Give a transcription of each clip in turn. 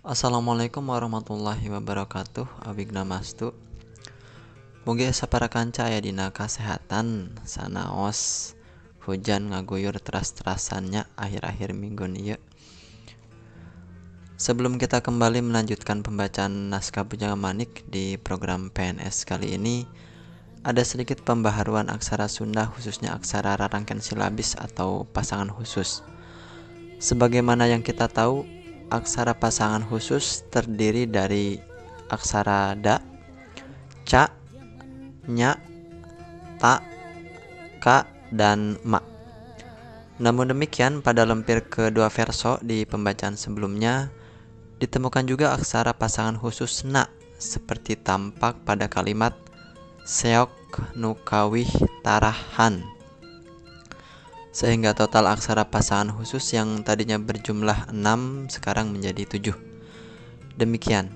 Assalamualaikum warahmatullahi wabarakatuh. Abigna mastu. Mugi sapara kanca aya dina kasehatan sanaos hujan ngaguyur teras-terasannya akhir-akhir minggu ieu. Sebelum kita kembali melanjutkan pembacaan naskah Bujang Manik di program PNS kali ini, ada sedikit pembaharuan aksara Sunda khususnya aksara rarangken silabis atau pasangan khusus. Sebagaimana yang kita tahu, aksara pasangan khusus terdiri dari aksara da, ca, nya, ta, ka, dan ma. Namun demikian, pada lemper kedua verso di pembacaan sebelumnya ditemukan juga aksara pasangan khusus na seperti tampak pada kalimat seok nu kawih tarahan. Sehingga total aksara pasangan khusus yang tadinya berjumlah 6 sekarang menjadi 7. Demikian.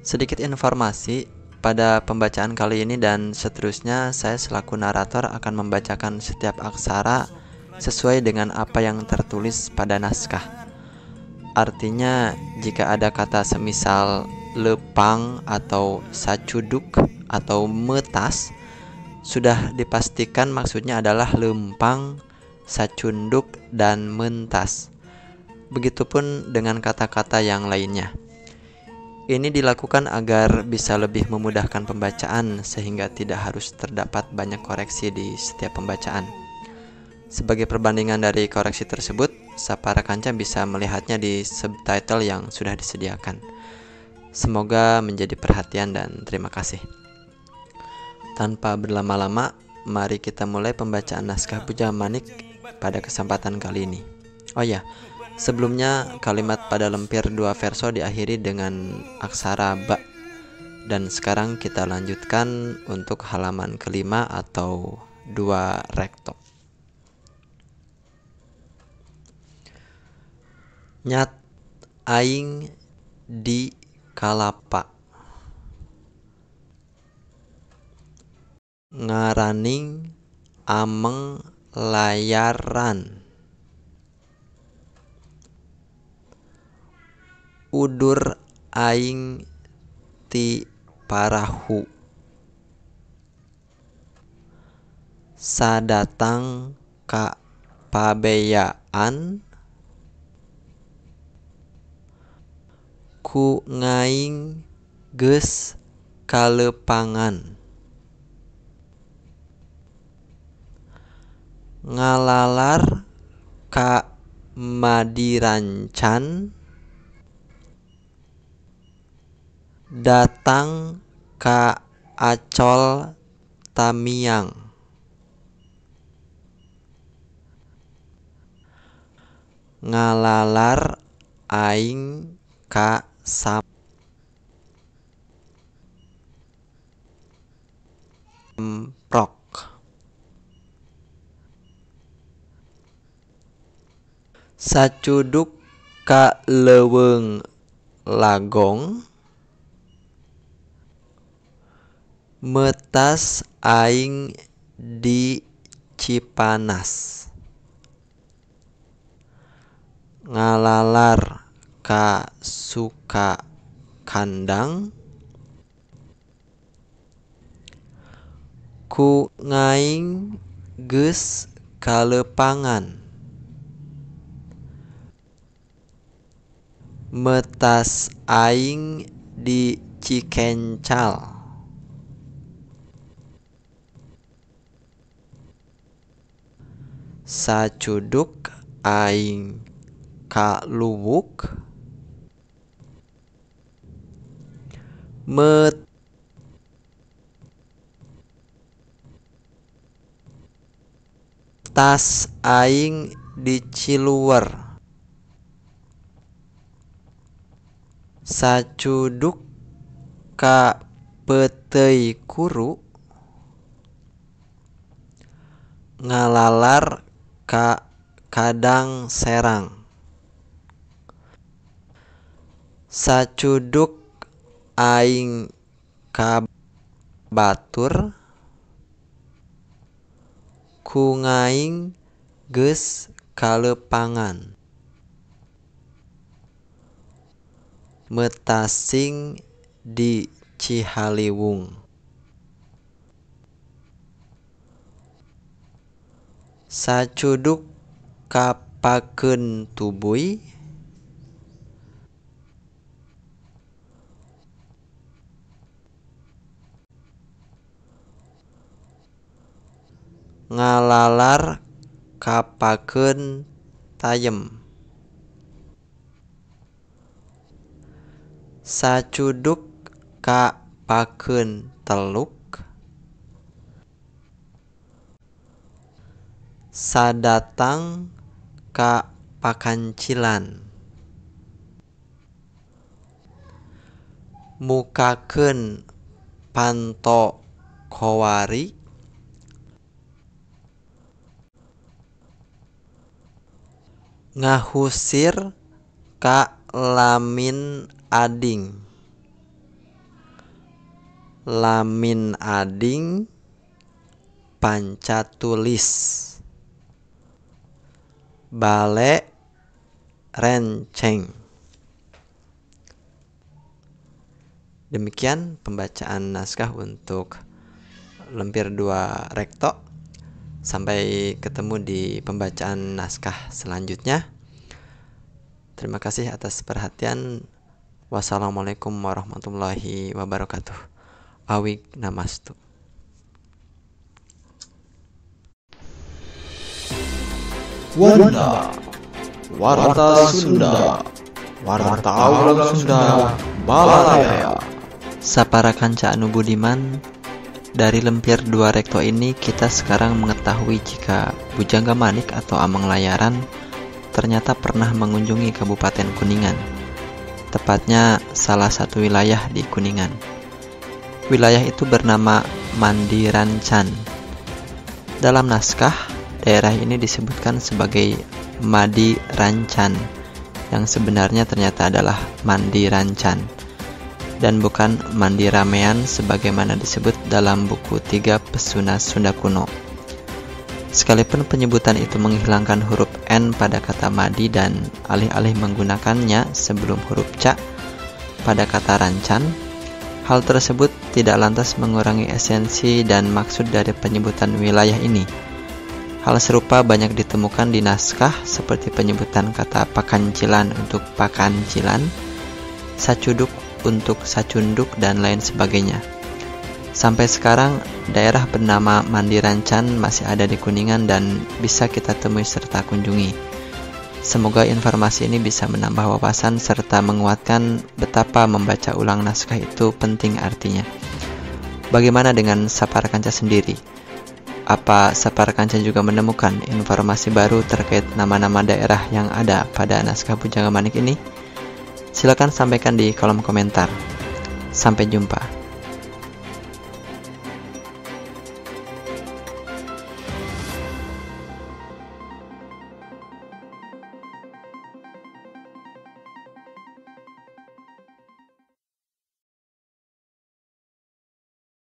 Sedikit informasi, pada pembacaan kali ini dan seterusnya saya selaku narator akan membacakan setiap aksara sesuai dengan apa yang tertulis pada naskah. Artinya, jika ada kata semisal lepang atau sacuduk atau metas, sudah dipastikan maksudnya adalah lempang, sacunduk, dan mentas. Begitupun dengan kata-kata yang lainnya. Ini dilakukan agar bisa lebih memudahkan pembacaan sehingga tidak harus terdapat banyak koreksi di setiap pembacaan. Sebagai perbandingan dari koreksi tersebut, sapara kanca bisa melihatnya di subtitle yang sudah disediakan. Semoga menjadi perhatian dan terima kasih. Tanpa berlama-lama, mari kita mulai pembacaan naskah Bujang Manik pada kesempatan kali ini. Oh ya, sebelumnya kalimat pada lemper 2 verso diakhiri dengan aksara ba. Dan sekarang kita lanjutkan untuk halaman kelima atau 2 rekto. Nyat aing di kalapa. Ngaraning ameng layaran. Udur aing ti parahu. Sadatang ka pabeyaan ku ngaing geus kalepangan. Ngalalar ka madirancan. Datang ka acol tamiang. Ngalalar aing ka samprok. Sacuduk ka leuweung lagong. Metas aing di Cipanas. Ngalalar ka Sukakandang. Ku ngaing geus kalepangan. Metas aing di Cikencal. Sacuduk aing ka Luwuk. Metas aing di Ciluwer. Sacuduk ka Peteuy Kuru. Ngalalar ka Kadang Serang. Sacuduk aing ka Batur. Ku ngaing geus kalepangan. metasing di Cihaliwung. Sacuduk kapakeun tubuy, ngalalar kapakeun tayem. Sacuduk kapakeun teluk, sadatang ka pakancilan. Mukakeun panto kowari, ngahusir ka lamin ading. Lamin ading pancatulis. Bale renceng. Demikian pembacaan naskah untuk Lempir 2 Rekto. Sampai ketemu di pembacaan naskah selanjutnya. Terima kasih atas perhatian. Wassalamualaikum warahmatullahi wabarakatuh. Awig namastu. Wanda, Warta Sunda, Warta Aulang Sunda, Balaraya. Sapara kanca anu budiman, dari Lempir 2 Rekto ini kita sekarang mengetahui jika Bujangga Manik atau Amang Layaran ternyata pernah mengunjungi Kabupaten Kuningan. Tepatnya salah satu wilayah di Kuningan. Wilayah itu bernama Mandirancan. Dalam naskah, daerah ini disebutkan sebagai Madi Rancan, yang sebenarnya ternyata adalah Mandi Rancan, dan bukan Mandi Ramean sebagaimana disebut dalam buku 3 Pesuna Sunda Kuno. Sekalipun penyebutan itu menghilangkan huruf N pada kata Madi dan alih-alih menggunakannya sebelum huruf C pada kata Rancan, hal tersebut tidak lantas mengurangi esensi dan maksud dari penyebutan wilayah ini. Hal serupa banyak ditemukan di naskah seperti penyebutan kata pakancilan untuk pakancilan, sacuduk untuk sacunduk, dan lain sebagainya. Sampai sekarang, daerah bernama Mandirancan masih ada di Kuningan dan bisa kita temui serta kunjungi. Semoga informasi ini bisa menambah wawasan serta menguatkan betapa membaca ulang naskah itu penting artinya. Bagaimana dengan Sapara Kanca sendiri? Apa Sapara Kanca juga menemukan informasi baru terkait nama-nama daerah yang ada pada naskah Bujangga Manik ini? Silakan sampaikan di kolom komentar. Sampai jumpa.